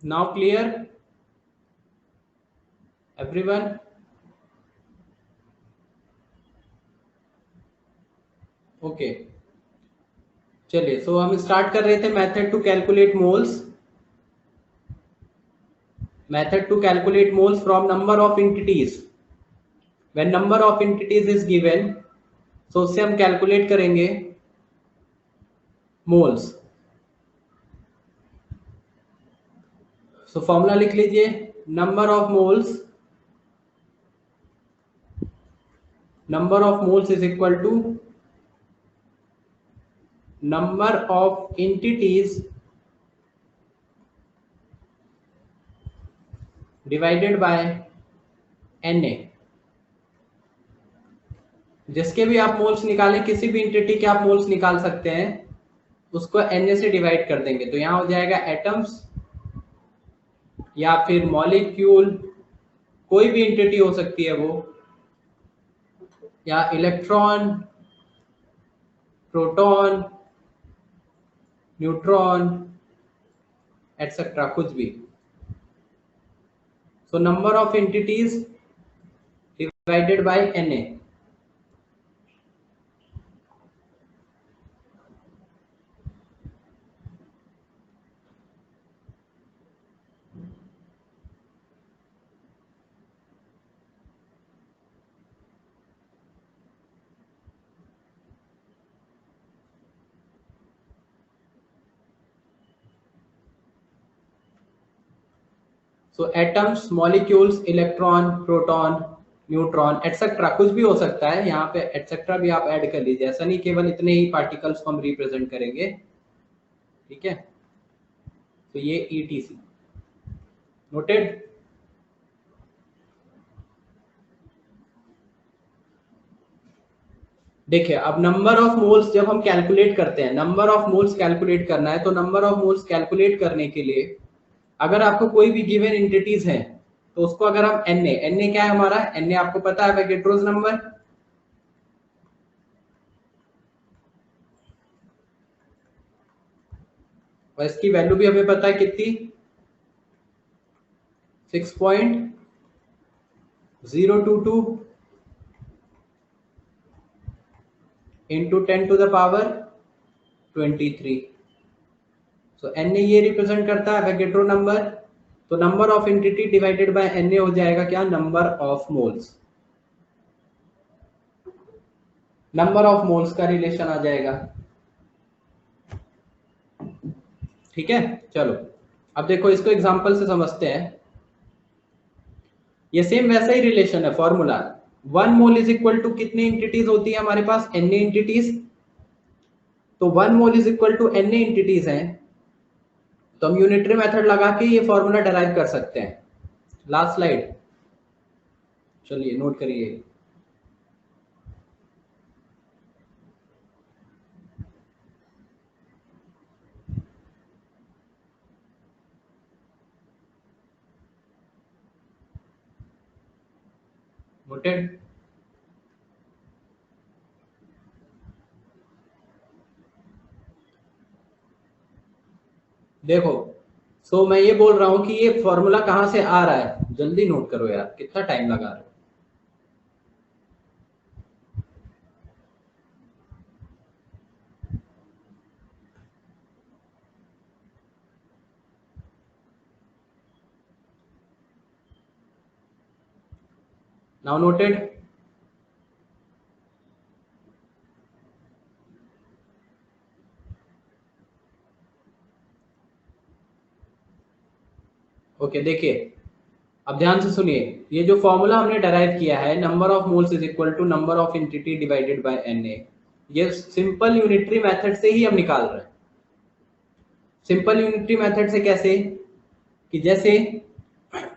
Now clear everyone? Okay, चलिए। सो हम start कर रहे थे method to calculate moles. Method to calculate moles from number of entities. When number of entities is given, so उससे हम calculate करेंगे moles. सो formula लिख लीजिए, number of moles is equal to number of entities divided by Na। जिसके भी आप moles निकालें, किसी भी एंटिटी के आप मोल्स निकाल सकते हैं, उसको Na से डिवाइड कर देंगे, तो यहां हो जाएगा एटम्स या फिर मॉलिक्यूल, कोई भी एंटिटी हो सकती है वो, या इलेक्ट्रॉन, प्रोटॉन, न्यूट्रॉन एटसेट्रा, कुछ भी। So number of entities divided by Na। So atoms, molecules, electron, proton, neutron etcetera, कुछ भी हो सकता है। यहाँ पे एटसेट्रा भी आप ऐड कर लीजिए, ऐसा नहीं केवल इतने ही पार्टिकल्स को हम रिप्रेजेंट करेंगे, ठीक है। तो ये ETC नोटेड। देखिए, अब नंबर ऑफ मोल्स जब हम कैलकुलेट करते हैं, नंबर ऑफ मोल्स कैलकुलेट करना है, तो नंबर ऑफ मोल्स कैलकुलेट करने के लिए अगर आपको कोई भी गिवन एंटिटीज है, तो उसको अगर हम Na क्या है हमारा, Na आपको पता है एवोगैड्रोस नंबर, और इसकी वैल्यू भी हमें पता है कितनी, 6.022 into 10 to the power 23। So Na ये रिप्रेजेंट करता है एवोगैड्रो नंबर, तो number of entity divided by Na हो जाएगा क्या, number of moles. Number of moles का रिलेशन आ जाएगा, ठीक है। चलो अब देखो, इसको एग्जांपल से समझते हैं। ये सेम वैसा ही रिलेशन है, formula 1 mole is equal to कितनी एंटिटीज होती है हमारे पास, Na एंटिटीज। तो 1 mole is equal to Na entities हैं, तो हम यूनिटरी मेथड लगा के ये फॉर्मूला डिराइव कर सकते हैं। लास्ट स्लाइड, चलिए नोट करिए। नोटेड। देखो, सो मैं ये बोल रहा हूं कि ये फॉर्मूला कहां से आ रहा है, जल्दी नोट करो यार, कितना टाइम लगा रहे हो। Now noted. ओके, देखिए अब ध्यान से सुनिए। ये जो फॉर्मूला हमने डिराइव किया है, number of moles is equal to number of entity divided by Na, ये सिंपल यूनिटरी मेथड से ही हम निकाल रहे हैं। सिंपल यूनिटरी मेथड से कैसे, कि जैसे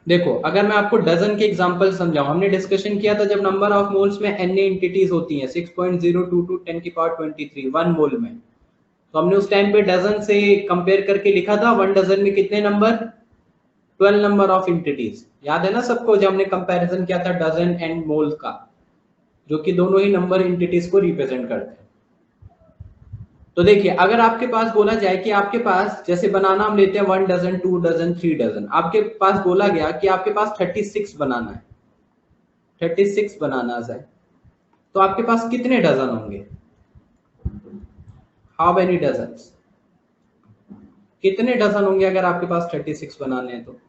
देखो, अगर मैं आपको डजन के एग्जांपल समझाऊं, हमने डिस्कशन किया था जब नंबर ऑफ मोल्स में Na एंटिटीज होती हैं 6.022 10 की पावर 23 1 मोल में, तो हमने उस टाइम पे डजन से कंपेयर करके लिखा था 1 डजन में कितने नंबर, 12 नंबर ऑफ एंटिटीज। याद है ना सबको, जब हमने कंपैरिजन किया था डजन एंड मोल का, जो कि दोनों ही नंबर एंटिटीज को रिप्रेजेंट करते हैं। तो देखिए अगर आपके पास बोला जाए कि आपके पास जैसे बनाना हम लेते हैं 1 डजन 2 डजन 3 डजन, आपके पास बोला गया कि आपके पास 36 बनाना है, 36 बनाना है, तो आपके पास कितने डजन होंगे? How many dozen? कितने डजन होंगे अगर आपके पास 36 बनाने हैं? तो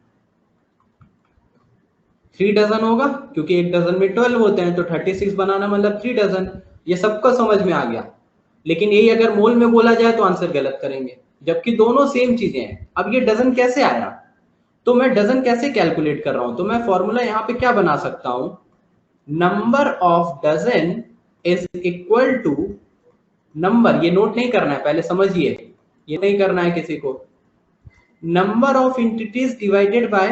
3 डजन होगा, क्योंकि एक डजन में 12 होते हैं, तो 36 बनाना मतलब 3 डजन। ये सबको समझ में आ गया। लेकिन यही अगर मोल में बोला जाए तो आंसर गलत करेंगे, जबकि दोनों सेम चीजें हैं। अब ये डजन कैसे आया? तो मैं डजन कैसे कैलकुलेट कर रहा हूं? तो मैं फॉर्मूला यहां पे क्या बना सकता हूं? Number of dozen is equal to number, ये नोट नहीं करना है, पहले समझिए, ये नहीं करना है किसी को, number of entities divided by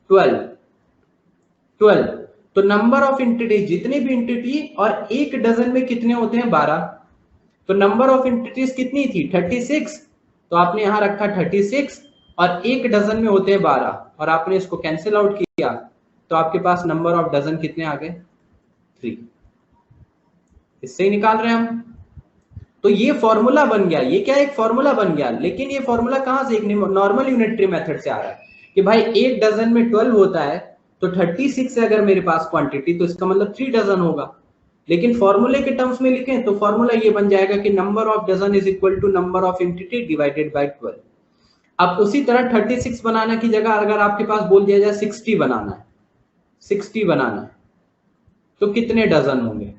12। 12, तो नंबर ऑफ इंटिटीज, जितने भी इंटिटी, और एक डजन में कितने होते हैं? 12। तो नंबर ऑफ इंटिटीज कितनी थी? 36। तो आपने यहां रखा 36, और एक डजन में होते हैं 12, और आपने इसको कैंसिल आउट किया, तो आपके पास नंबर ऑफ डजन कितने आ गए? 3। इससे ही निकाल रहे हैं हम। तो ये फॉर्मूला बन गया, ये क्या, एक फॉर्मूला बन गया। लेकिन ये फॉर्मूला कहां से? एक नॉर्मल यूनिटरी मेथड से आ रहा है कि भाई एक डजन में 12 होता है, तो 36 है अगर मेरे पास क्वांटिटी, तो इसका मतलब 3 डजन होगा। लेकिन फॉर्मूले के टर्म्स में लिखें तो फॉर्मूला ये बन जाएगा कि number of dozen is equal to number of entity divided by 12। अब उसी तरह 36 बनाने की जगह अगर आपके पास बोल दिया जाए 60 बनाना है, 60 बनाना है, तो कितने डजन होंगे?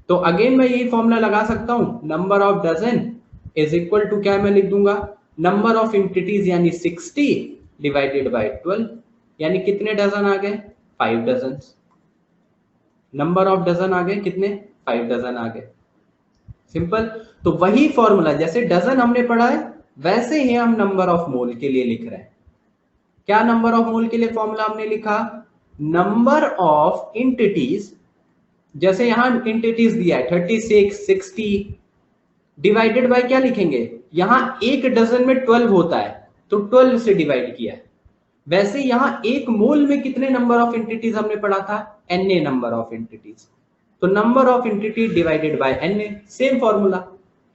तो अगेन मैं यही फॉर्मूला लगा सकता हूं, number of dozen is equal to क्या मैं लिख दूंगा? नंबर ऑफ एंटिटीज यानी 60 डिवाइडेड बाय 12, यानी कितने डजन आ गए? 5 डजन। नंबर ऑफ डजन आ गए कितने? 5 डजन आ गए। सिंपल। तो वही फॉर्मूला जैसे डजन हमने पढ़ा है, वैसे ही हम नंबर ऑफ मोल के लिए लिख रहे हैं। क्या नंबर ऑफ मोल के लिए फॉर्मूला हमने लिखा? नंबर ऑफ इंटिटीज, जैसे यहां इंटिटीज दिया है 36 60, डिवाइडेड बाय क्या लिखेंगे? यहां एक डजन में 12 होता है, तो 12 से डिवाइड किया है। वैसे यहां एक मोल में कितने नंबर ऑफ एंटिटीज हमने पढ़ा था? Na number of entities. तो number of entity divided by Na, same formula.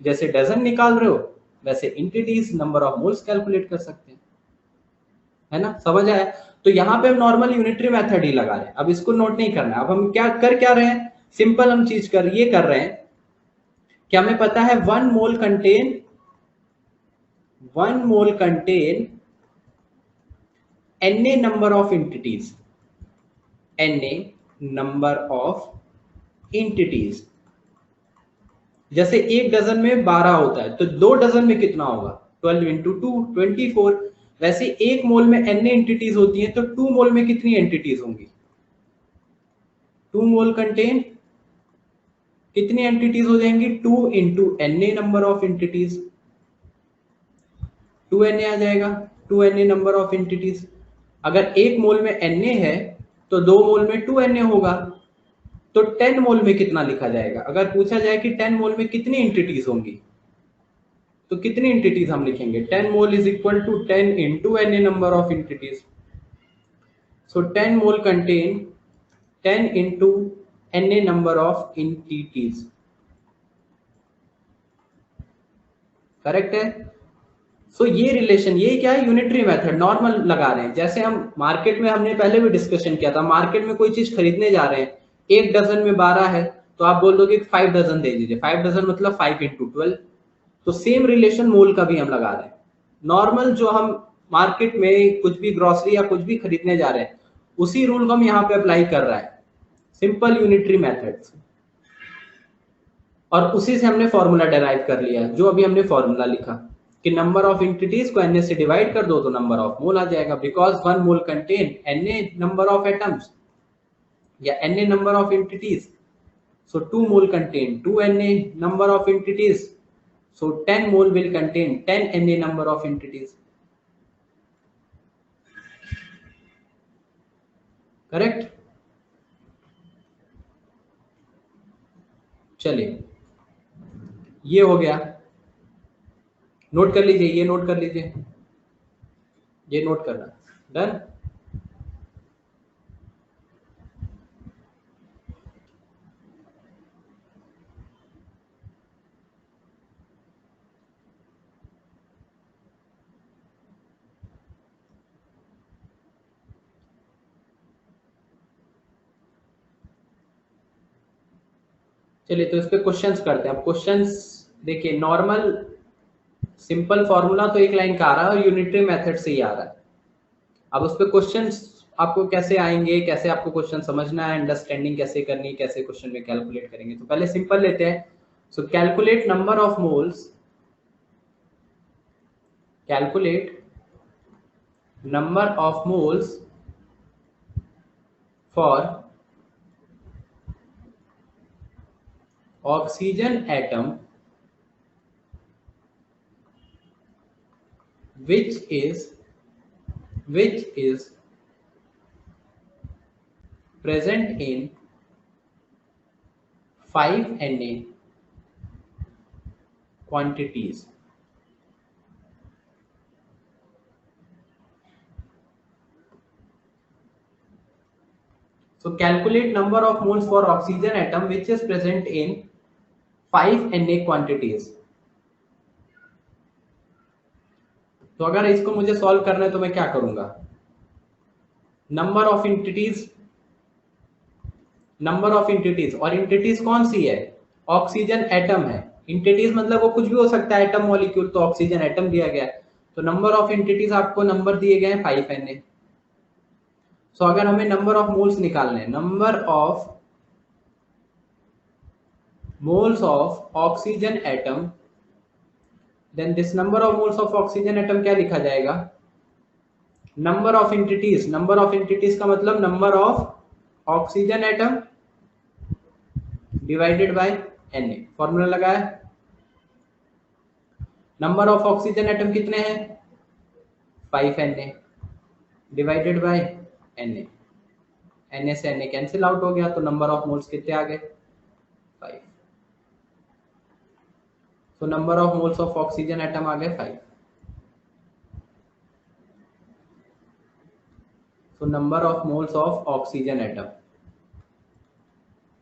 जैसे डजन निकाल रहे हो, वैसे entities number of moles calculate कर सकते हैं, है ना? समझ आया? तो यहाँ पे हम नॉर्मल यूनिटरी मेथड ही लगा रहे हैं, अब इसको नोट नहीं करना है। अब हम क्या रहे हैं? सिंपल हम चीज कर रहे हैं कि हमें पता है 1 mole contain Na number of entities, Na number of entities. जैसे एक डजन में 12 होता है, तो 2 डजन में कितना होगा? 12 इंटू 2 24। वैसे एक मोल में Na एंटिटीज होती है, तो 2 मोल में कितनी एंटिटीज होंगी? 2 मोल कंटेन कितनी एंटिटीज हो जाएंगी? 2 into Na number of entities, 2Na आ जाएगा, 2Na नंबर ऑफ एंटिटीज। अगर एक मोल में Na है, तो 2 मोल में 2Na होगा, तो 10 मोल में कितना लिखा जाएगा? अगर पूछा जाए कि 10 मोल में कितनी एंटिटीज होंगी, तो कितनी एंटिटीज हम लिखेंगे? 10 mole is equal to 10 into Na number of entities. So 10 mole contain 10 into Na number of entities. Correct है? सो ये रिलेशन, ये क्या है? यूनिटरी मेथड, नॉर्मल लगा रहे हैं। जैसे हम मार्केट में, हमने पहले भी डिस्कशन किया था, मार्केट में कोई चीज खरीदने जा रहे हैं, एक डजन में 12 है, तो आप बोल दोगे 5 डजन दे दीजिए। 5 डजन मतलब 5 इंटू 12। तो सेम रिलेशन मोल का भी हम लगा रहे हैं। नॉर्मल जो हम मार्केट में कुछ भी ग्रोसरी या कुछ भी खरीदने जा रहे हैं, उसी रूल को हम यहाँ पे अप्लाई कर रहे हैं, सिंपल यूनिटरी मेथड। और उसी से हमने फॉर्मूला डेराइव कर लिया, जो अभी हमने फॉर्मूला लिखा कि नंबर ऑफ इंटिटीज को Na से डिवाइड कर दो तो नंबर ऑफ मोल आ जाएगा, because 1 mole contain Na number of atoms या Na number of entities. So 2 mole contain 2 Na number of entities, so 10 mole will contain 10 Na number of entities. Correct? चलिए, ये हो गया, note कर लीजिए, ये note कर लीजिए, ये नोट करना। डन? चलिए तो इस पे क्वेश्चंस करते हैं। अब क्वेश्चंस देखिए, नॉर्मल सिंपल फॉर्मूला तो एक लाइन का आ रहा है और यूनिटरी मेथड से ही आ रहा है। अब उस पे क्वेश्चंस आपको कैसे आएंगे, कैसे आपको क्वेश्चन समझना है, अंडरस्टैंडिंग कैसे करनी है, कैसे क्वेश्चन में कैलकुलेट करेंगे। तो पहले सिंपल लेते हैं। सो calculate number of moles, calculate number of moles for oxygen atom which is present in 5Na quantities. So calculate number of moles for oxygen atom which is present in 5Na quantities. तो अगर इसको मुझे solve करना है तो मैं क्या करूंगा, number of entities, number of entities, और एंटिटीज कौन सी है, ऑक्सीजन एटम है। एंटिटीज मतलब वो कुछ भी हो सकता है, एटम मॉलिक्यूल, तो ऑक्सीजन एटम दिया गया है, तो नंबर ऑफ एंटिटीज आपको नंबर दिए गए हैं 5Na। सो अगर हमें नंबर ऑफ मोल्स निकालने हैं, number of moles of oxygen atom, then this number of moles of oxygen atom क्या लिखा जाएगा, number of entities. Number of entities का मतलब number of oxygen atom divided by Na। Formula लगाया, number of oxygen atom कितने हैं 5Na divided by Na। Na से Na cancel out हो गया, तो नंबर ऑफ मोल्स कितने आ गए 5। तो number of moles of oxygen atom आ गए 5। So number of moles of oxygen atom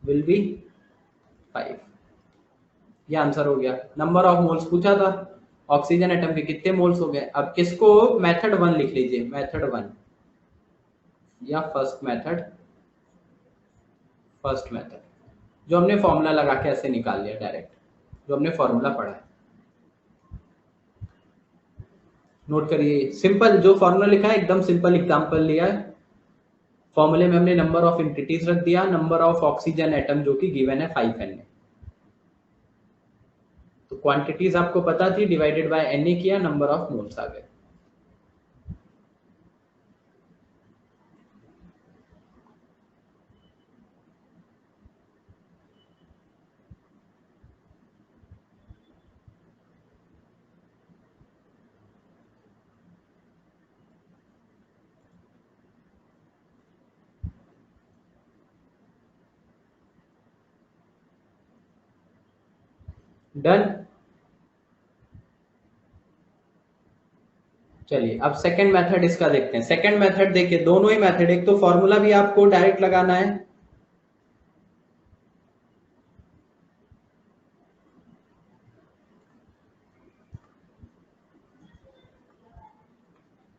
will be 5। ये आंसर हो गया। नंबर ऑफ मोल्स पूछा था, ऑक्सीजन एटम के कितने मोल्स हो गए। अब किसको मेथड 1 लिख लीजिए, मेथड 1 या फर्स्ट मेथड, फर्स्ट मेथड जो हमने फॉर्मूला लगा के ऐसे निकाल लिया डायरेक्ट, जो हमने फॉर्मूला पढ़ा है। नोट करिए, सिंपल जो फॉर्मूला लिखा है एकदम सिंपल एग्जांपल लिया है। फॉर्मूले में हमने नंबर ऑफ एंटिटीज रख दिया, नंबर ऑफ ऑक्सीजन एटम जो कि गिवन है 5Na। तो क्वांटिटीज आपको पता थी, डिवाइडेड बाय Na किया, नंबर ऑफ मोल्स आ गए। डन। चलिए अब सेकंड मेथड इसका देखते हैं। सेकंड मेथड देखिए, दोनों ही मेथड, एक तो फॉर्मूला भी आपको डायरेक्ट लगाना है,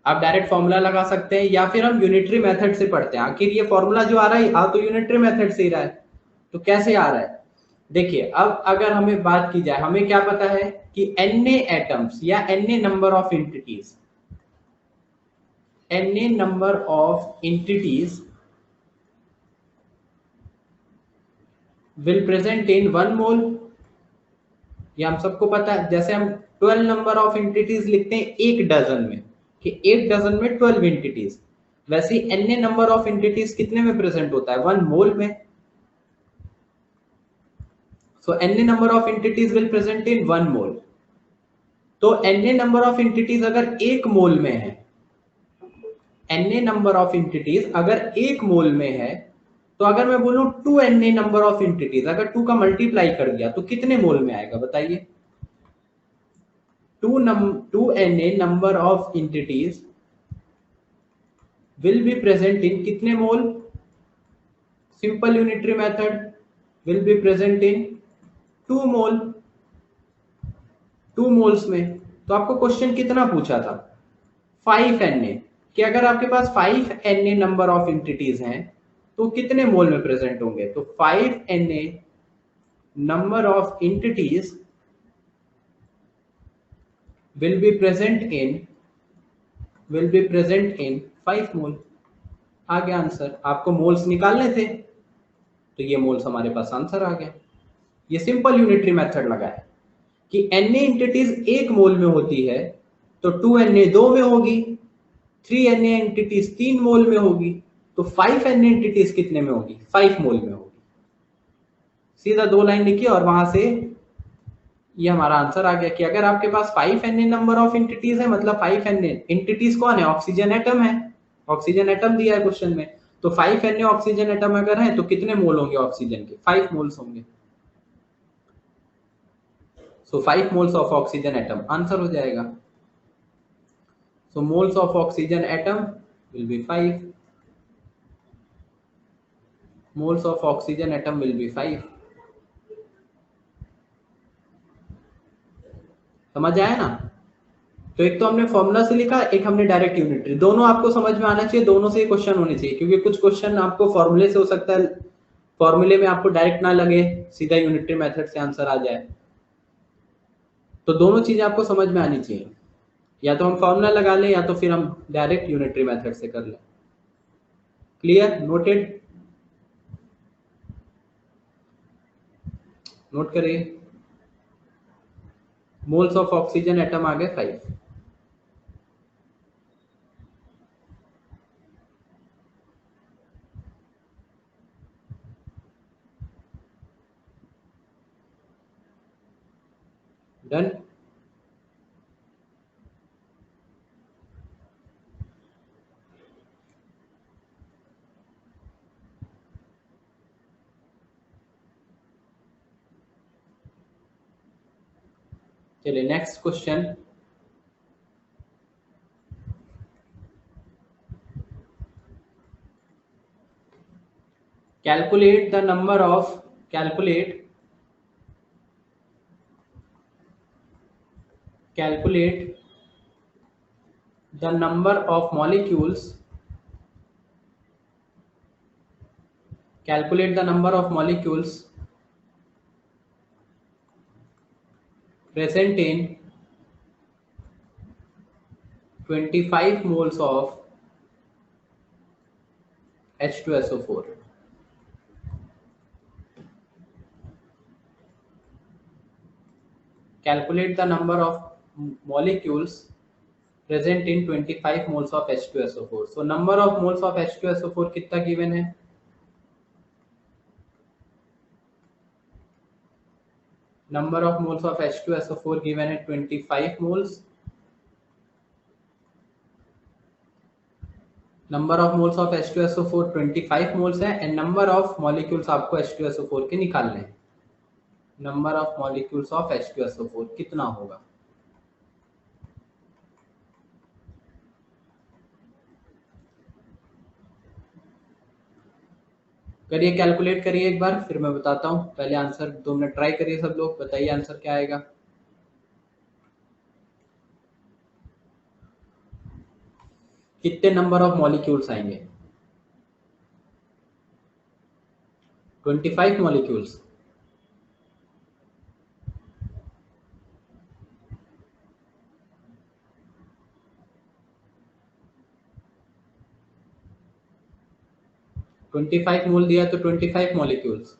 आप डायरेक्ट फॉर्मूला लगा सकते हैं, या फिर हम यूनिटरी मेथड से पढ़ते हैं। आखिर ये फॉर्मूला जो आ रहा है, आ तो यूनिटरी मेथड से ही रहा है, तो कैसे आ रहा है देखिए। अब अगर हमें बात की जाए, हमें क्या पता है कि Na एटम्स या Na number of entities, Na number of entities will present in 1 मोल। ये हम सबको पता है। जैसे हम 12 नंबर ऑफ एंटिटीज लिखते हैं एक डजन में, कि एक डजन में 12 एंटिटीज, वैसे ही Na नंबर ऑफ एंटिटीज कितने में प्रेजेंट होता है 1 मोल में। सो Na number of entities will present in 1 मोल। तो Na नंबर ऑफ एंटिटीज अगर 1 मोल में है, Na नंबर ऑफ एंटिटीज अगर 1 मोल में है, तो अगर मैं बोलूं 2Na नंबर ऑफ एंटिटीज, अगर 2 का मल्टीप्लाई कर दिया तो कितने मोल में आएगा बताइए। 2Na number of entities will be present in कितने mole, simple unitary method, will be present in 2 mole, 2 moles में। तो आपको क्वेश्चन कितना पूछा था 5Na, कि अगर आपके पास 5Na नंबर ऑफ एंटिटीज हैं तो कितने मोल में प्रेजेंट होंगे। तो 5Na number of entities will be present in 5 मोल। आ गया आंसर। आपको मोल्स निकालने थे तो ये मोल्स हमारे पास आंसर आ गया। ये सिंपल यूनिटरी मेथड लगा है कि Na एंटिटीज 1 मोल में होती है तो 2Na 2 में होगी, 3Na एंटिटीज 3 मोल में होगी, तो 5Na एंटिटीज कितने में होगी? 5 मोल में होगी। सीधा 2 लाइन लिखी और वहां से ये हमारा आंसर आ गया कि अगर आपके पास 5Na नंबर ऑफ एंटिटीज है, मतलब 5Na एंटिटीज कौन है? ऑक्सीजन एटम है। ऑक्सीजन एटम दिया है क्वेश्चन में, तो 5Na ऑक्सीजन एटम अगर है तो कितने मोल होंगे ऑक्सीजन के? 5 मोल्स होंगे। So 5 moles of oxygen atom answer हो जाएगा। So moles of oxygen atom will be 5। Moles of oxygen atom will be 5। समझ आया ना? तो एक तो हमने फॉर्मूला से लिखा, एक हमने डायरेक्ट यूनिटरी। दोनों आपको समझ में आना चाहिए, दोनों से क्वेश्चन होने चाहिए, क्योंकि कुछ क्वेश्चन आपको फॉर्मूले से हो सकता है, फॉर्मूले में आपको डायरेक्ट ना लगे, सीधा यूनिटरी मेथड से आंसर आ जाए। तो दोनों चीजें आपको समझ में आनी चाहिए, या तो हम फॉर्मूला लगा लें या तो फिर हम डायरेक्ट यूनिटरी मेथड से कर लें। क्लियर? नोटेड? नोट करिए। मोल्स ऑफ ऑक्सीजन एटम आ गए 5। डन? चलिए next question. calculate the number of calculate the number of molecules present in 25 moles of H2SO4। Calculate the number of molecules present in 25 moles of H2SO4। So number of moles of H2SO4 कितना given है? Number of moles of H2SO4 given है 25 moles। Number of moles of H2SO4 25 moles है, and number of molecules आपको H2SO4 के निकालने हैं। Number of molecules of H2SO4 कितना होगा? करिए, कैलकुलेट करिए एक बार, फिर मैं बताता हूँ। पहले आंसर 2 मिनट ट्राई करिए सब लोग, बताइए आंसर क्या आएगा। कितने नंबर ऑफ मॉलिक्यूल्स आएंगे? 25 मॉलिक्यूल्स। ट्वेंटी 25 मोल दिया तो 25 मॉलिक्यूल्स,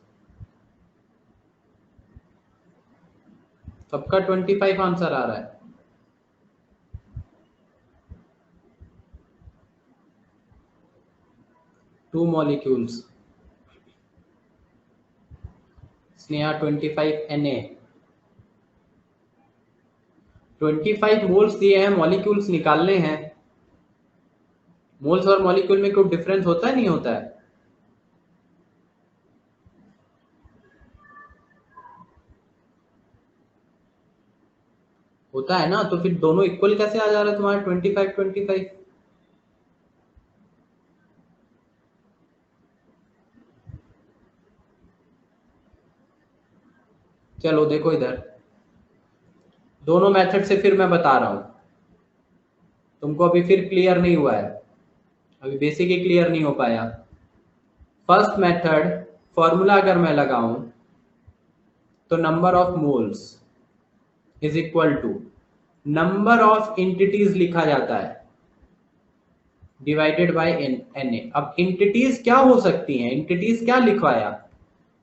सबका 25 आंसर आ रहा है। Two molecules, Sneha 25 Na। 25 moles दिए हैं, मॉलिक्यूल्स निकालने हैं। मोल्स और मॉलिक्यूल में कोई डिफरेंस होता है? नहीं होता है? होता है ना, तो फिर दोनों इक्वल कैसे आ जा रहा है तुम्हारा 25 25? चलो देखो इधर, दोनों मेथड से फिर मैं बता रहा हूं, तुमको अभी फिर क्लियर नहीं हुआ है, अभी बेसिक ही क्लियर नहीं हो पाया। फर्स्ट मेथड फॉर्मूला अगर मैं लगाऊं तो number of moles is equal to number of entities लिखा जाता है डिवाइडेड बाय Na। अब एंटिटीज क्या हो सकती हैं, एंटिटीज क्या लिखवाया,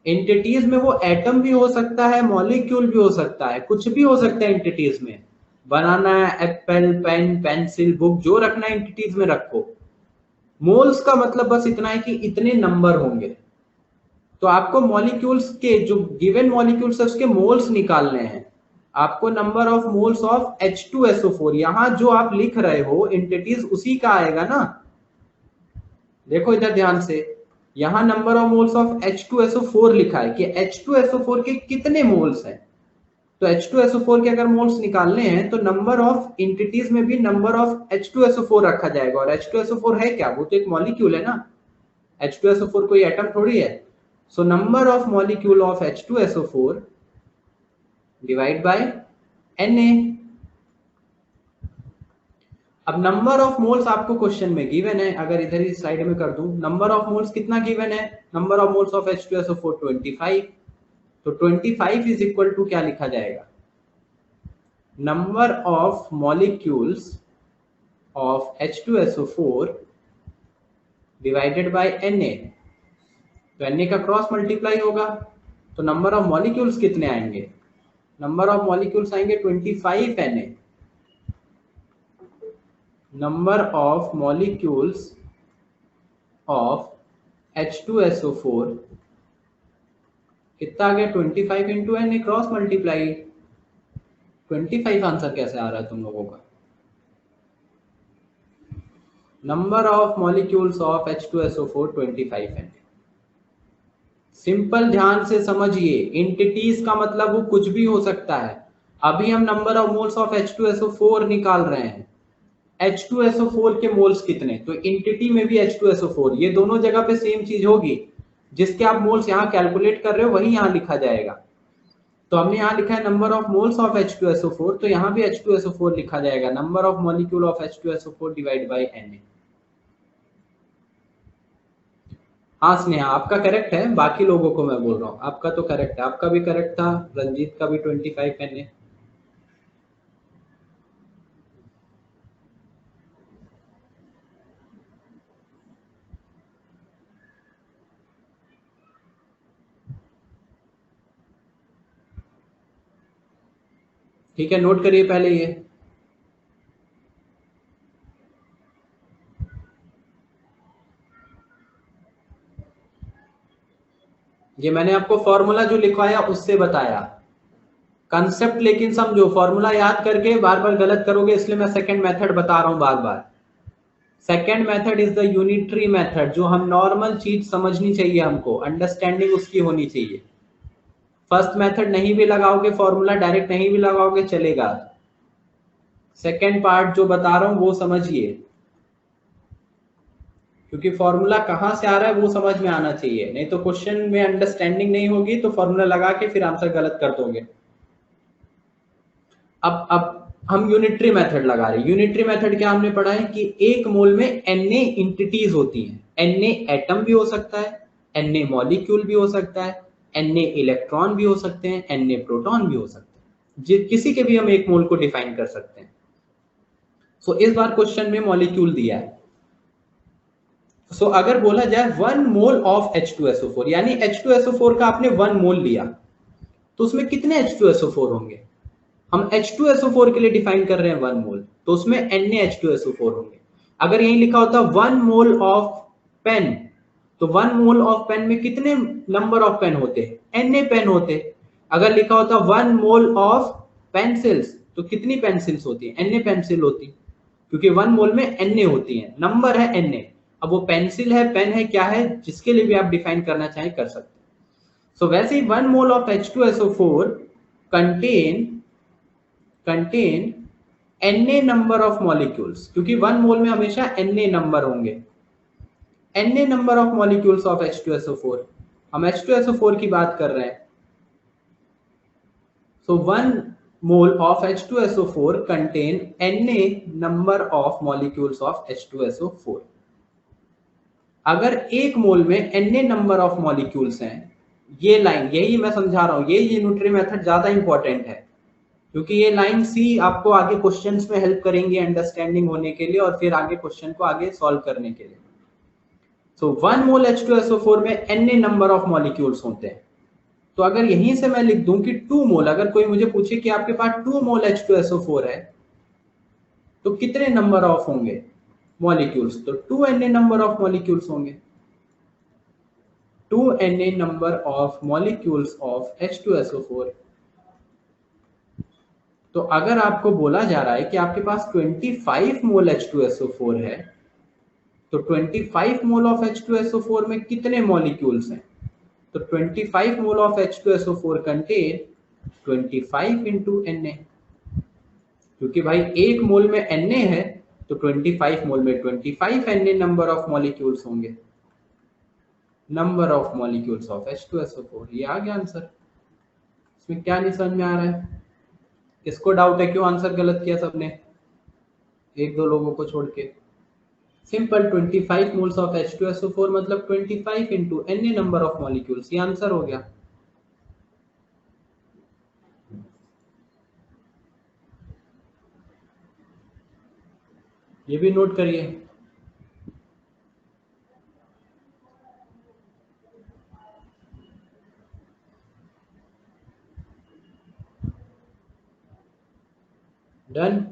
एंटिटीज में वो एटम भी हो सकता है, मॉलिक्यूल भी हो सकता है, कुछ भी हो सकता है एंटिटीज में। बनाना, एप्पल, पेन, पेंसिल, बुक, जो रखना है एंटिटीज में रखो। मोल्स का मतलब बस इतना है कि इतने नंबर होंगे। तो आपको मॉलिक्यूल्स के जो गिवन मॉलिक्यूल्स है उसके मोल्स निकालने हैं। आपको number of moles of H2SO4, यहां जो आप लिख रहे हो एंटिटीज उसी का आएगा ना। देखो इधर ध्यान से, यहां number of moles of H2SO4 लिखा है कि H2SO4 के कितने मोल्स हैं। तो H2SO4 के अगर मोल्स निकालने हैं तो नंबर ऑफ एंटिटीज में भी नंबर ऑफ H2SO4 रखा जाएगा। और H2SO4 है क्या, वो तो एक मॉलिक्यूल है ना, H2SO4 कोई एटम थोड़ी है। So number of molecule of H2SO4 divide by Na। अब नंबर ऑफ मोल्स आपको क्वेश्चन में गिवन है, अगर इधर ही साइड में कर दूं, नंबर ऑफ मोल्स कितना गिवन है, number of moles of H2SO4 25। तो 25 इज इक्वल टू क्या लिखा जाएगा, number of molecules of H2SO4 divided by Na। तो Na का क्रॉस मल्टीप्लाई होगा, तो नंबर ऑफ मॉलिक्यूल्स कितने आएंगे, नंबर ऑफ मॉलिक्यूल्स आएंगे 25 Na। Number of molecules of H2SO4 कितना आ गया, 25 into Na cross multiply. 25 answer कैसे आ रहा है तुम लोगों का, number of molecules of H2SO4 25 Na। Simple, ध्यान से समझिए, एंटिटीज का मतलब वो कुछ भी हो सकता है। अभी हम number of moles of H2SO4 निकाल रहे हैं, H2SO4 के मोल्स कितने, तो एंटिटी में भी H2SO4, ये दोनों जगह पे सेम चीज होगी। जिसके आप मोल्स यहाँ कैलकुलेट कर रहे हो वही यहाँ लिखा जाएगा। तो हमने यहाँ लिखा है number of moles of H2SO4, तो यहाँ भी H2SO4 लिखा जाएगा, number of molecule of H2SO4 divide by Na। हाँ स्नेहा, आपका करेक्ट है, बाकी लोगों को मैं बोल रहा हूँ, आपका तो करेक्ट है, आपका भी करेक्ट था, रंजीत का भी 25 Na। ठीक है, नोट करिए पहले ये मैंने आपको फॉर्मूला जो लिखवाया उससे बताया कंसेप्ट, लेकिन समझो फॉर्मूला याद करके बार बार गलत करोगे, इसलिए मैं सेकंड मेथड बता रहा हूं बार बार। Second method is the unitary method, जो हम नॉर्मल चीज समझनी चाहिए, हमको अंडरस्टैंडिंग उसकी होनी चाहिए। फर्स्ट मेथड नहीं भी लगाओगे फॉर्मूला, डायरेक्ट नहीं भी लगाओगे चलेगा। सेकंड पार्ट जो बता रहा हूं वो समझिए, क्योंकि फॉर्मूला कहां से आ रहा है वो समझ में आना चाहिए, नहीं तो क्वेश्चन में अंडरस्टैंडिंग नहीं होगी तो फॉर्मूला लगा के फिर आंसर गलत कर दोगे। अब हम यूनिटरी मेथड लगा रहे हैं। यूनिटरी मेथड क्या हमने पढ़ा है कि एक मोल में Na एंटिटीज होती हैं। Na एटम भी हो सकता है, Na मॉलिक्यूल भी हो सकता है, Na इलेक्ट्रॉन भी हो सकते हैं, Na प्रोटॉन भी हो सकते हैं, किसी के भी हम एक मोल को डिफाइन कर सकते हैं। सो इस बार क्वेश्चन में मॉलिक्यूल दिया है। सो अगर बोला जाए 1 मोल ऑफ H2SO4, यानी H2SO4 का आपने 1 मोल लिया, तो उसमें कितने H2SO4 होंगे, हम H2SO4 के लिए डिफाइन कर रहे हैं 1 मोल, तो उसमें NaH2SO4 होंगे। अगर यही लिखा होता 1 मोल ऑफ पेन, तो 1 मोल ऑफ पेन में कितने नंबर ऑफ पेन होते, Na पेन होते। अगर लिखा होता 1 मोल ऑफ पेंसिल्स, तो कितनी पेंसिल्स होती है, Na पेंसिल होती, क्योंकि 1 मोल में Na होती है, नंबर है Na। अब वो पेंसिल है, पेन है, क्या है, जिसके लिए भी आप डिफाइन करना चाहें कर सकते हैं। सो वैसे ही 1 mole of H2SO4 contain Na number of molecules, क्योंकि 1 मोल में हमेशा Na नंबर होंगे, Na number of molecules of H2SO4, हम H2SO4 की बात कर रहे हैं। सो 1 mole of H2SO4 contain Na number of molecules of H2SO4। अगर एक मोल में Na नंबर ऑफ मॉलिक्यूल्स हैं, ये लाइन, यही मैं समझा रहा हूँ, ये यूनिटरी मेथड ज्यादा इंपॉर्टेंट है क्योंकि ये लाइन सी आपको आगे क्वेश्चंस में हेल्प करेंगी अंडरस्टैंडिंग होने के लिए और फिर आगे क्वेश्चन को आगे सॉल्व करने के लिए। सो 1 मोल H2SO4 में n नंबर ऑफ मॉलिक्यूल्स होते हैं। तो अगर यहीं से मैं लिख दूं कि 2 मोल, अगर कोई मुझे पूछे कि आपके पास 2 मोल H2SO4 है तो कितने नंबर ऑफ होंगे मॉलिक्यूल्स, तो 2 नंबर ऑफ मॉलिक्यूल्स होंगे, 2 number of molecules of H2SO4। तो अगर आपको बोला जा रहा है कि आपके पास 25 मोल H2SO4 है तो 25 मोल ऑफ H2SO4 में कितने मॉलिक्यूल्स हैं, तो 25 mole of H2SO4 contain 25 into Na, क्योंकि भाई एक मोल में Na है तो 25 मोल में 25 Na नंबर ऑफ मॉलिक्यूल्स होंगे, number of molecules of H2SO4। ये आ गया आंसर। इसमें क्या नहीं समझ में आ रहा है, किसको डाउट है क्यों आंसर गलत किया सबने, एक दो लोगों को छोड़ के। सिंपल 25 मोल्स ऑफ H2SO4 मतलब 25 into Na number of molecules, ये आंसर हो गया। ये भी नोट करिए। डन।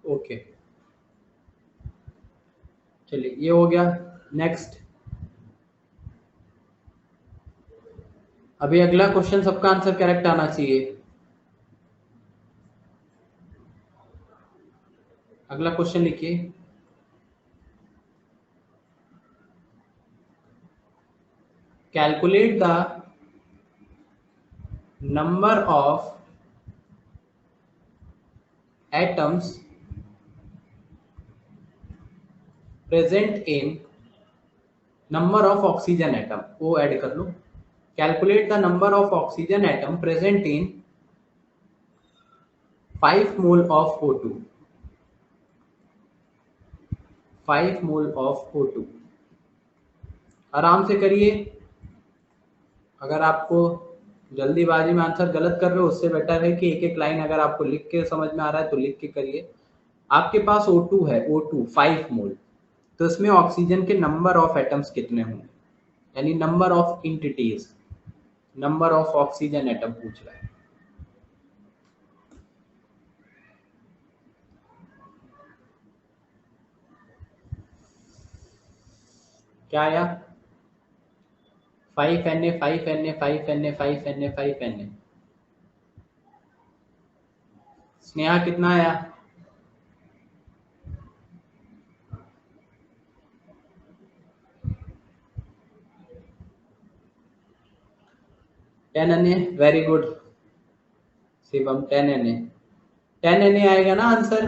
ओके चलिए ये हो गया। नेक्स्ट, अभी अगला क्वेश्चन सबका आंसर करेक्ट आना चाहिए। अगला क्वेश्चन लिखिए, calculate the number of atoms present in number of oxygen atom, वो ऐड कर लो। Calculate the number of oxygen atom present in 5 mole of O2, 5 mole of O2। आराम से करिए, अगर आपको जल्दीबाजी में आंसर गलत कर रहे हो उससे बेटर है कि एक एक लाइन अगर आपको लिख के समझ में आ रहा है तो लिख के करिए। आपके पास O2 है, O2 5 मोल, तो इसमें ऑक्सीजन के नंबर ऑफ एटम्स कितने होंगे, यानी number of entities, number of oxygen atom पूछ रहा है। क्या आया, 5 Na 5 Na 5 Na 5 Na 5 Na। Sneha कितना आया, Na, very good Shivam, 10 Na, 10 Na आएगा ना आंसर।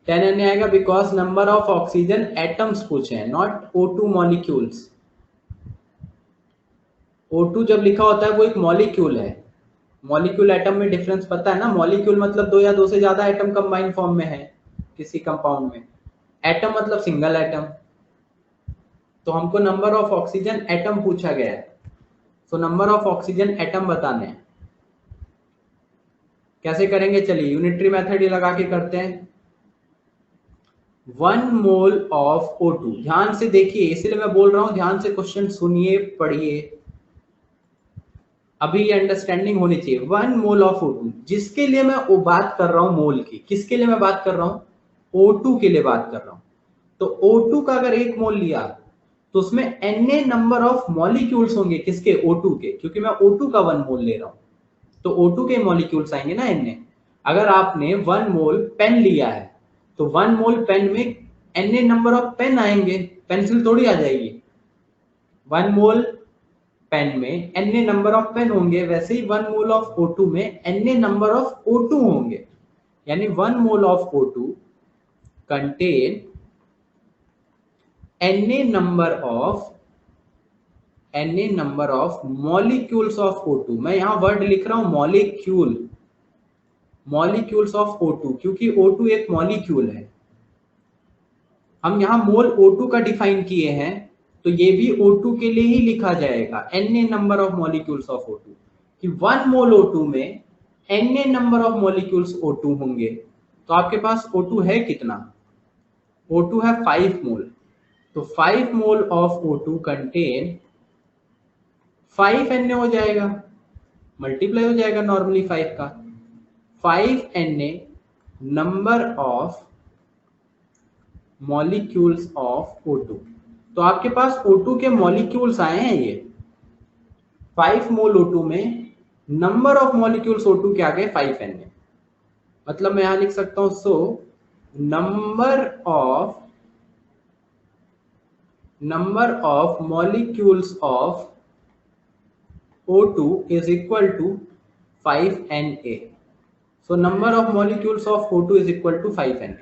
टेन Na आएगा because number of oxygen atoms पूछे हैं, नॉट O2 मॉलिक्यूल्स। O2 जब लिखा होता है वो एक मॉलिक्यूल है, मॉलिक्यूल एटम में डिफरेंस पता है ना, मॉलिक्यूल मतलब दो या दो से ज्यादा एटम कंबाइन फॉर्म में है किसी कंपाउंड में, एटम मतलब सिंगल एटम। तो हमको नंबर ऑफ ऑक्सीजन एटम पूछा गया है, तो नंबर ऑफ ऑक्सीजन एटम बताने हैं। कैसे करेंगे, चलिए यूनिटरी मेथड ही लगा के करते हैं। 1 मोल ऑफ O2, ध्यान से देखिए इसलिए मैं बोल रहा हूं ध्यान से क्वेश्चन सुनिए पढ़िए, अभी ये अंडरस्टैंडिंग होनी चाहिए। 1 मोल ऑफ O2, जिसके लिए मैं वो बात कर रहा हूं मोल की, किसके लिए मैं बात कर रहा हूं, O2 के लिए बात कर रहा हूं। तो O2 का अगर 1 मोल लिया तो उसमें Na नंबर ऑफ मॉलिक्यूल्स होंगे, किसके, O2 के, क्योंकि मैं O2 का 1 मोल ले रहा हूं तो O2 के मॉलिक्यूल्स आएंगे ना Na। अगर आपने 1 मोल पेन लिया है तो 1 मोल पेन में Na नंबर ऑफ पेन आएंगे, पेंसिल थोड़ी आ जाएगी। 1 मोल पेन में Na नंबर ऑफ पेन होंगे, वैसे ही 1 मोल ऑफ O2 में Na नंबर ऑफ O2 होंगे। यानी 1 मोल of O2 contain Na number of molecules of O2। मैं यहां वर्ड लिख रहा हूं मॉलिक्यूल्स ऑफ O2, क्योंकि O2 एक मॉलिक्यूल है। हम यहाँ मोल O2 का डिफाइन किए हैं, तो ये भी O2 के लिए ही लिखा जाएगा, Na number of molecules of O2, कि 1 मोल O2 में Na number of molecules O2 होंगे। तो आपके पास O2 है कितना? O2 है 5 मोल। तो 5 mole of O2 contain 5 Na हो जाएगा, मल्टीप्लाई हो जाएगा नॉर्मली 5 का। 5 Na number of molecules of O2। तो आपके पास O2 के मॉलिक्यूल्स आए हैं ये 5 मोल O2 में, नंबर ऑफ मॉलिक्यूल्स O2 के आगे 5 Na। मतलब मैं यहां लिख सकता हूं, so number of molecules of O2 is equal to 5 Na। so number of molecules of O2 is equal to 5 Na।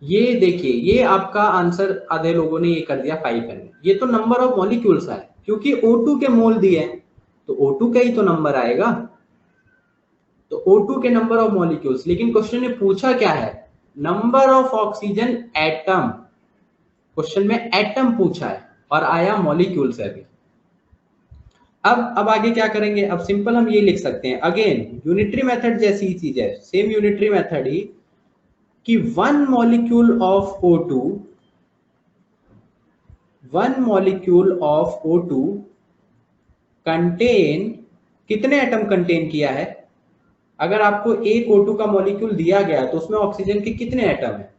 ये देखिए, ये आपका आंसर आधे लोगों ने ये कर दिया 5 Na। ये तो नंबर ऑफ मॉलिक्यूल्स है, क्योंकि O2 के मोल दिए हैं तो O2 का ही तो नंबर आएगा। तो O2 के नंबर ऑफ मॉलिक्यूल्स, लेकिन क्वेश्चन ने पूछा क्या है? Number of oxygen atom. Question में एटम पूछा है और आया मॉलिक्यूल्स है अभी। अब आगे क्या करेंगे? अब सिंपल हम ये लिख सकते हैं, अगेन यूनिटरी मेथड जैसी ही चीज है, सेम यूनिटरी मेथड ही, कि 1 मॉलिक्यूल ऑफ O2 कंटेन कितने एटम कंटेन किया है? अगर आपको एक O2 का मॉलिक्यूल दिया गया तो उसमें ऑक्सीजन के कितने एटम है?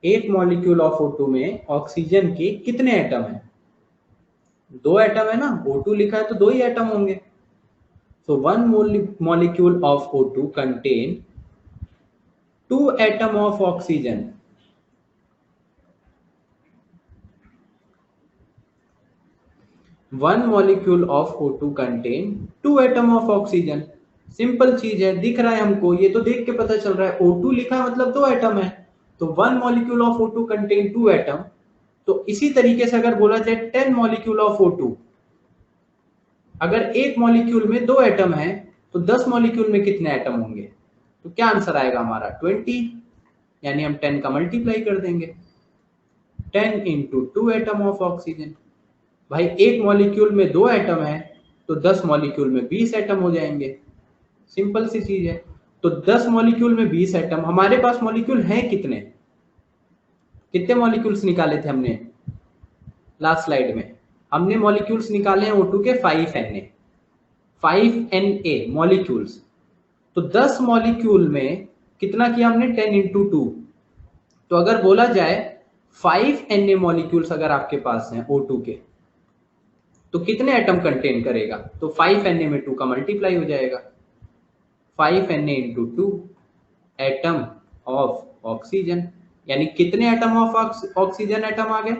एक मॉलिक्यूल ऑफ O2 में ऑक्सीजन के कितने एटम है? 2 एटम है ना, O2 लिखा है तो 2 ही एटम होंगे। So 1 molecule of O2 contain 2 atom of oxygen। 1 molecule of O2 contain 2 atom of oxygen। Simple चीज है, दिख रहा है हमको, ये तो देख के पता चल रहा है O2 लिखा मतलब 2 एटम है, तो 1 molecule of O2 contain 2 atom। तो इसी तरीके से अगर बोला जाए 10 molecule of O2, अगर एक मॉलिक्यूल में 2 एटम है तो 10 मॉलिक्यूल में कितने एटम होंगे? तो क्या आंसर आएगा हमारा? 20। यानी हम 10 का मल्टीप्लाई कर देंगे, 10 इंटू 2 एटम ऑफ ऑक्सीजन। भाई एक मॉलिक्यूल में 2 एटम है तो 10 मॉलिक्यूल में 20 एटम हो जाएंगे। सिंपल सी चीज है। तो 10 मॉलिक्यूल में 20 एटम, हमारे पास मॉलिक्यूल हैं कितने? कितने मॉलिक्यूल्स निकाले थे हमने लास्ट स्लाइड में? हमने मॉलिक्यूल्स निकाले हैं O2 के 5 Na मॉलिक्यूल्स। तो 10 मॉलिक्यूल में कितना किया हमने? 10 इंटू 2। तो अगर बोला जाए 5 Na मॉलिक्यूल्स अगर आपके पास हैं O2 के, तो कितने एटम कंटेन करेगा? तो 5 Na में 2 का मल्टीप्लाई हो जाएगा, 5 Na into 2 atom of oxygen. यानी कितने एटम ऑफ ऑक्सीजन एटम आ गए?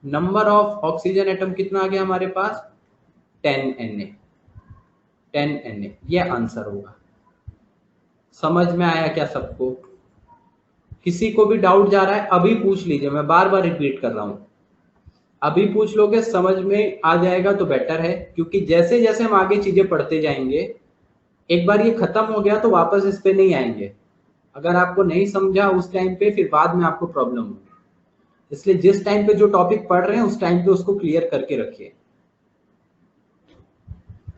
नंबर ऑफ ऑक्सीजन एटम कितना आ गया हमारे पास? 10 Na। ये आंसर होगा। समझ में आया क्या सबको? किसी को भी डाउट जा रहा है अभी पूछ लीजिए, मैं बार बार रिपीट कर रहा हूं, अभी पूछ लोगे, समझ में आ जाएगा तो बेटर है, क्योंकि जैसे जैसे हम आगे चीजें पढ़ते जाएंगे, एक बार ये खत्म हो गया तो वापस इस पे नहीं आएंगे। अगर आपको नहीं समझा उस टाइम पे, फिर बाद में आपको प्रॉब्लम होगी। इसलिए जिस टाइम पे जो टॉपिक पढ़ रहे हैं उस टाइम पे उसको क्लियर करके रखिए।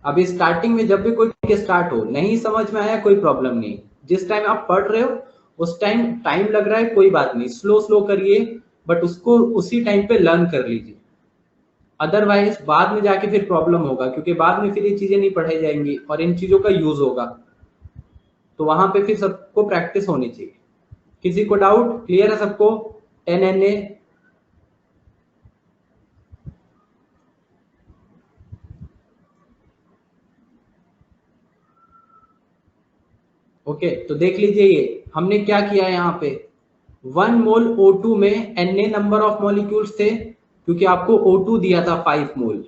अभी स्टार्टिंग में जब भी कोई स्टार्ट हो, नहीं समझ में आया कोई प्रॉब्लम नहीं, जिस टाइम आप पढ़ रहे हो उस टाइम लग रहा है कोई बात नहीं, स्लो करिए, बट उसको उसी टाइम पे लर्न कर लीजिए। अदरवाइज बाद में जाके फिर प्रॉब्लम होगा, क्योंकि बाद में फिर ये चीजें नहीं पढ़ाई जाएंगी और इन चीजों का यूज होगा, तो वहां पे फिर सबको प्रैक्टिस होनी चाहिए। किसी को डाउट? क्लियर है सबको? 10 Na। ओके, तो देख लीजिए ये हमने क्या किया है यहाँ पे। 1 मोल O2 में Na नंबर ऑफ मॉलिक्यूल्स थे, क्योंकि आपको O2 दिया था 5 मोल,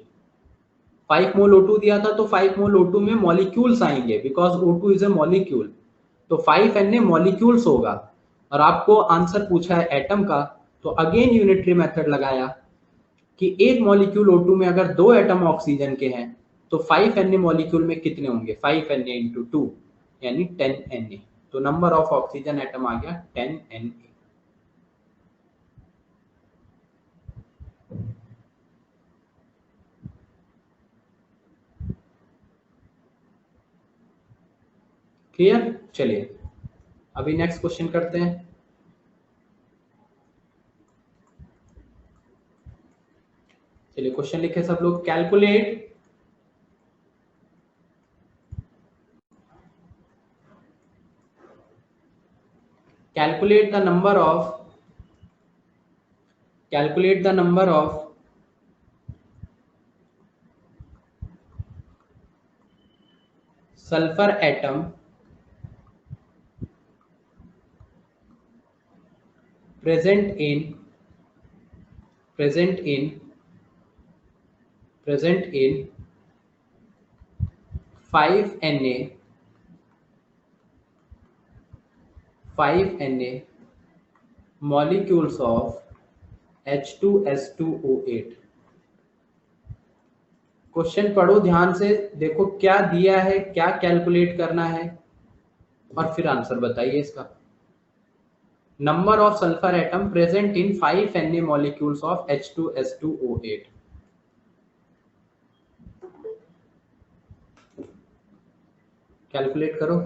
5 मोल O2 दिया था तो 5 मोल O2 में मॉलिक्यूल्स आएंगे because O2 is a molecule, तो 5 Na मॉलिक्यूल्स होगा। और आपको आंसर पूछा है एटम का, तो अगेन यूनिटरी मेथड लगाया कि एक मॉलिक्यूल O2 में अगर 2 एटम ऑक्सीजन के हैं तो 5 Na मॉलिक्यूल में कितने होंगे, 5 Na इंटू 2 यानी 10 Na। तो नंबर ऑफ ऑक्सीजन एटम आ गया 10 Na। क्लियर? चलिए अभी नेक्स्ट क्वेश्चन करते हैं। चलिए क्वेश्चन लिखे सब लोग। Calculate the number of sulphur atom present in 5 Na molecules of H2S2O8। Question पढ़ो ध्यान से, देखो क्या दिया है, क्या कैलकुलेट करना है और फिर आंसर बताइए इसका। Number of sulphur atom present in 5 Na molecules of H2S2O8। Calculate करो।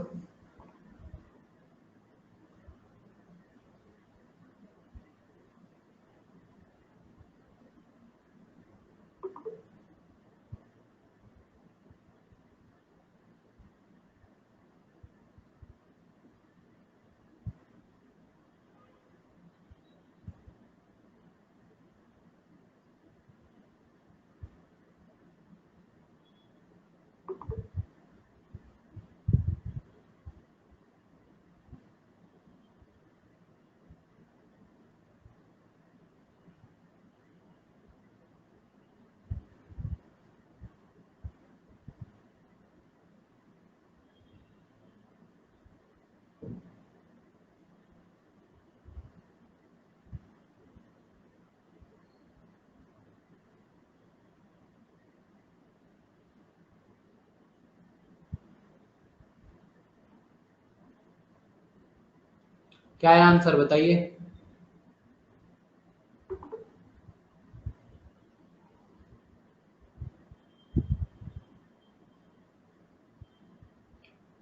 क्या है आंसर बताइए।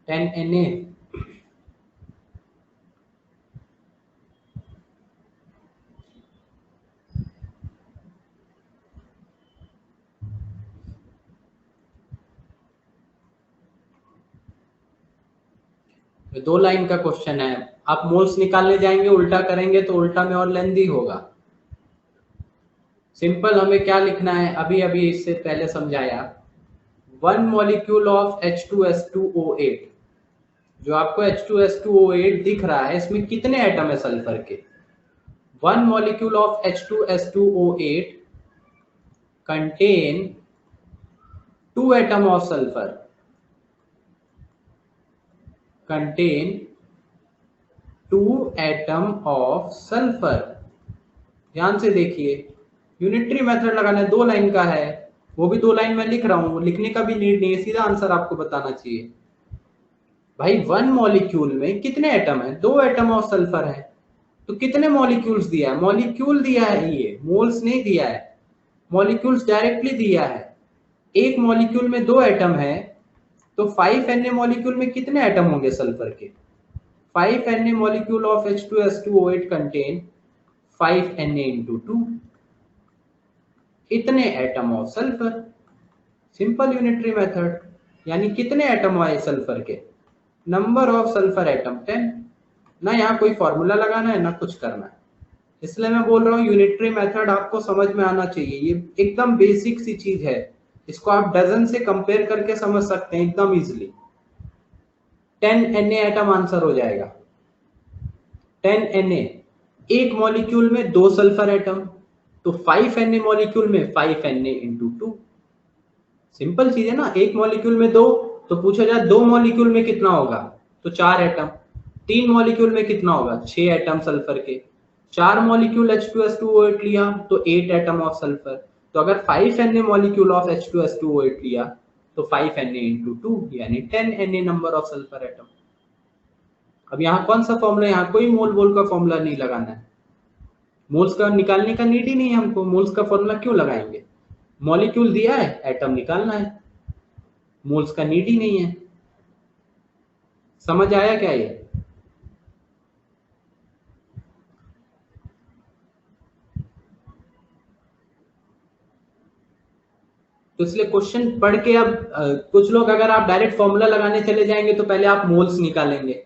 Na दो लाइन का क्वेश्चन है, आप मोल्स निकालने जाएंगे उल्टा करेंगे तो उल्टा में और लेंदी होगा। सिंपल हमें क्या लिखना है, अभी अभी इससे पहले समझाया, 1 मॉलिक्यूल ऑफ H2S2O8, जो आपको H2S2O8 दिख रहा है इसमें कितने एटम है सल्फर के। 1 molecule of H2S2O8 contain 2 atom of sulphur, contain 2 atom of sulphur. ध्यान से देखिए, यूनिटरी मेथड लगाना है, 2 लाइन का है, वो भी 2 लाइन में लिख रहा हूं, लिखने का भी नीड नहीं है, सीधा आंसर आपको बताना चाहिए। भाई 1 मॉलिक्यूल में कितने एटम है, 2 एटम ऑफ सल्फर है, तो कितने मॉलिक्यूल्स दिया है, मॉलिक्यूल दिया है, ये मोल्स नहीं दिया है, मॉलिक्यूल्स डायरेक्टली दिया है। एक मॉलिक्यूल में 2 एटम है तो 5 Na मॉलिक्यूल में कितने एटम होंगे सल्फर के। 5 Na molecule of H2S2O8 contain 5 Na into 2, इतने atom of sulphur. Simple unitary method, यानी कितने एटम आए सल्फर के, नंबर ऑफ सल्फर एटम 10। ना यहाँ कोई फॉर्मूला लगाना है ना कुछ करना है, इसलिए मैं बोल रहा हूँ यूनिटरी मेथड आपको समझ में आना चाहिए। ये एकदम बेसिक सी चीज है, इसको आप डजन से कंपेयर करके समझ सकते हैं एकदम इजिली। 10 Na एटम आंसर हो जाएगा। 10 Na, एक मॉलिक्यूल में 2 सल्फर एटम, तो 5 Na मॉलिक्यूल में 5 Na into 2। सिंपल चीज है ना, एक मॉलिक्यूल में दो, तो पूछा जाए दो मॉलिक्यूल में कितना होगा, तो 4 एटम। 3 मॉलिक्यूल में कितना होगा, 6 एटम सल्फर के। 4 मॉलिक्यूल H2SO8 लिया तो 8 एटम ऑफ सल्फर। तो अगर 5 Na मॉलिक्यूल ऑफ H2SO8 लिया तो 5 Na इंटू 2 यानी 10 Na number of sulphur atom. अब यहाँ कौन सा फॉर्मूला, यहाँ कोई मोल वोल का फॉर्मूला नहीं लगाना है, मोल्स का निकालने का नीड ही नहीं है हमको, मोल्स का फॉर्मूला क्यों लगाएंगे, मॉलिक्यूल दिया है, एटम निकालना है, मोल्स का नीड ही नहीं है। समझ आया क्या ये? तो इसलिए क्वेश्चन पढ़ के अब कुछ लोग अगर आप डायरेक्ट फॉर्मूला लगाने चले जाएंगे तो पहले आप मोल्स निकालेंगे,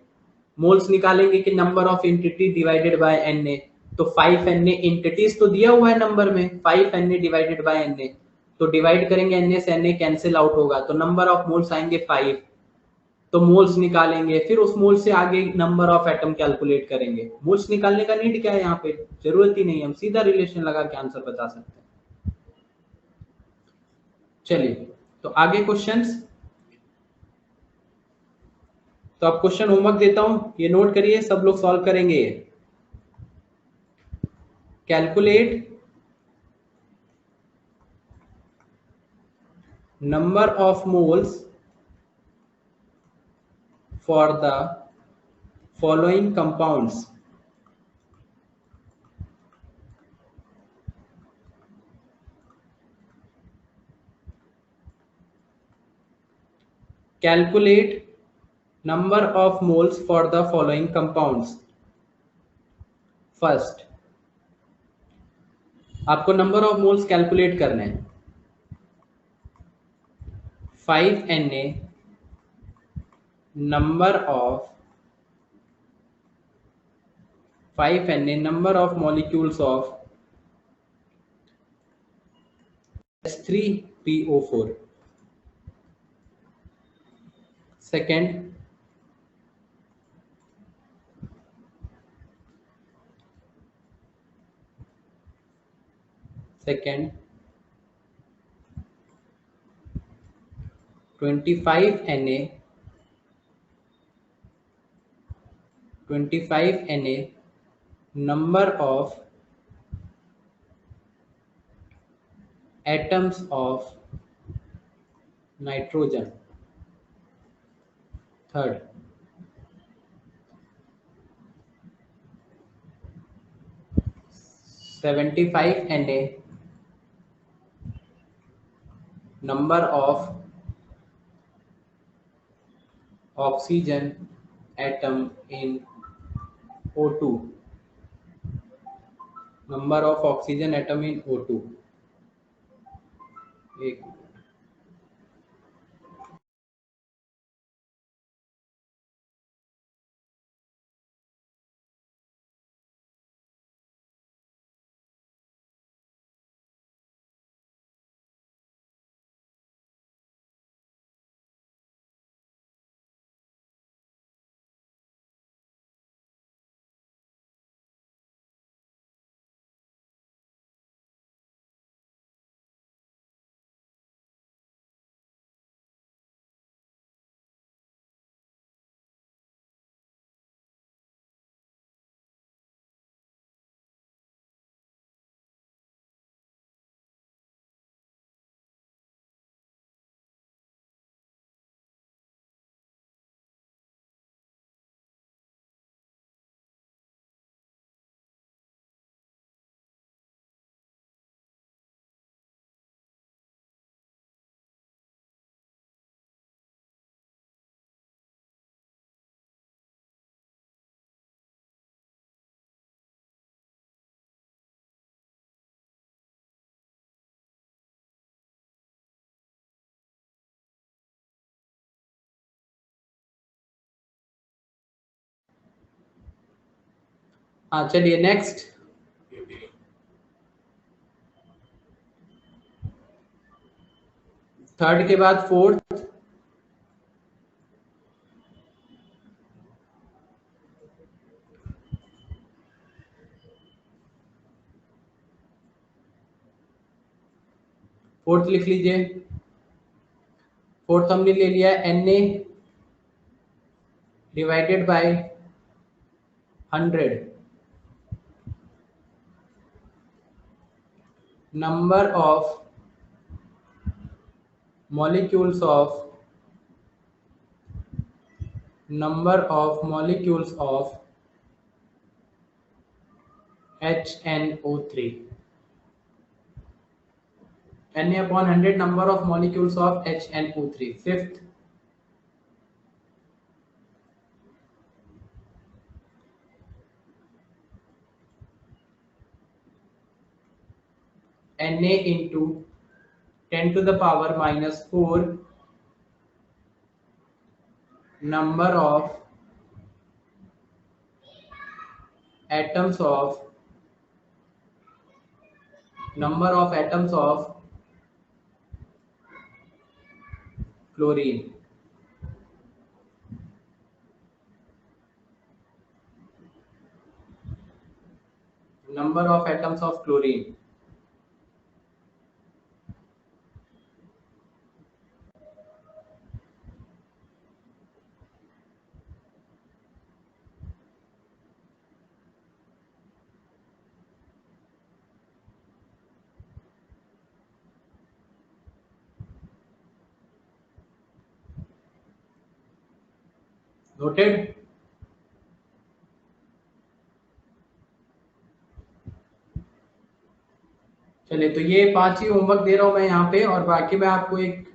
मोल्स निकालेंगे कि number of entity divided by N A, तो 5 Na एंटिटीज तो दिया हुआ है नंबर में, 5 Na डिवाइडेड बाय Na, तो डिवाइड करेंगे Na से Na कैंसिल आउट होगा, तो नंबर ऑफ मोल्स आएंगे 5, तो मोल्स निकालेंगे, फिर उस मोल से आगे नंबर ऑफ एटम कैलकुलेट करेंगे। मोल्स निकालने का नीड क्या है, यहाँ पे जरूरत ही नहीं है, हम सीधा रिलेशन लगा के आंसर बता सकते हैं। चलिए तो आगे क्वेश्चंस, तो आप क्वेश्चन होमवर्क देता हूं, ये नोट करिए, सब लोग सॉल्व करेंगे। Calculate number of moles for the following compounds. Calculate number of moles for the following compounds. First आपको नंबर ऑफ मोल्स कैलकुलेट करने हैं। 5 Na number of 5 Na number of molecules of H3PO4. Second, second 25 Na number of atoms of nitrogen. Third, 75 Na number of oxygen atom in O2. Number of oxygen atom in O2. एक हाँ चलिए next. Third के बाद fourth, fourth लिख लीजिए। Fourth हमने ले लिया Na divided by 100, number of molecules of HNO3, Na upon 100 number of molecules of HNO3. Fifth, Na into 10 to the power minus 4 number of atoms of chlorine. Number of atoms of chlorine. Noted? चलिए, तो ये 5 ही homework दे रहा हूं मैं यहाँ पे, और बाकी मैं आपको एक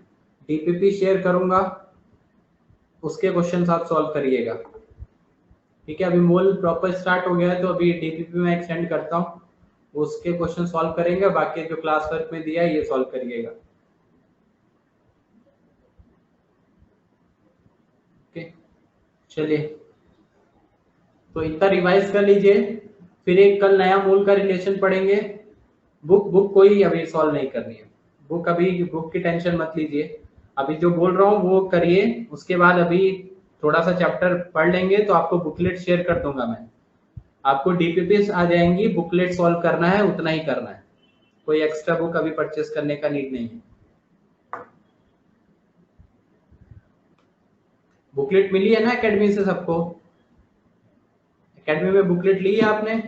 डीपीपी शेयर करूंगा, उसके क्वेश्चन आप सॉल्व करिएगा। ठीक है, अभी मोल प्रॉपर स्टार्ट हो गया है, तो अभी डीपीपी में एक्सटेंड करता हूँ, उसके क्वेश्चन सॉल्व करेंगे, बाकी जो क्लास वर्क में दिया है ये सॉल्व करिएगा। ओके, चलिए, तो इतना रिवाइज कर लीजिए, फिर एक कल नया मोल का रिलेशन पढ़ेंगे। बुक कोई अभी सॉल्व नहीं करनी है, बुक की टेंशन मत लीजिए, अभी जो बोल रहा हूँ वो करिए, उसके बाद अभी थोड़ा सा चैप्टर पढ़ लेंगे तो आपको बुकलेट शेयर कर दूंगा मैं, आपको डीपीपी आ जाएंगी, बुकलेट सॉल्व करना है, उतना ही करना है, कोई एक्स्ट्रा बुक अभी परचेस करने का नीड नहीं है। बुकलेट मिली है ना एकेडमी से सबको? एकेडमी में बुकलेट ली है आपने?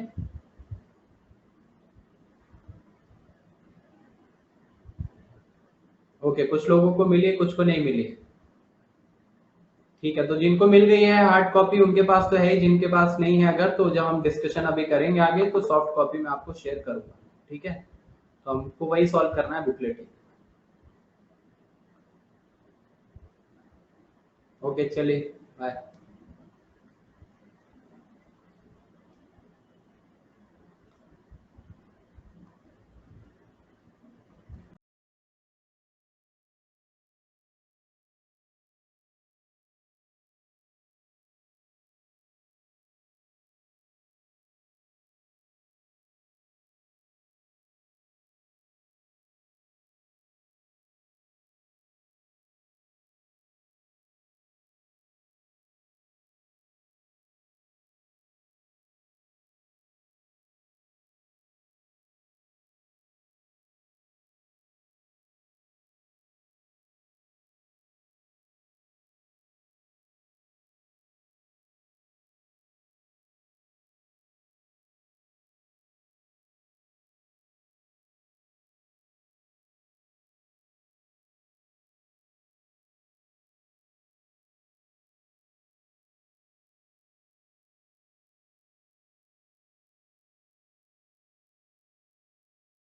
ओके, कुछ लोगों को मिली है, कुछ को नहीं मिली। ठीक है, तो जिनको मिल गई है हार्ड कॉपी उनके पास तो है ही, जिनके पास नहीं है अगर, तो जब हम डिस्कशन अभी करेंगे आगे तो सॉफ्ट कॉपी में आपको शेयर करूंगा। ठीक है, तो हमको वही सॉल्व करना है, बुकलेट। ओके, चलिए, बाय।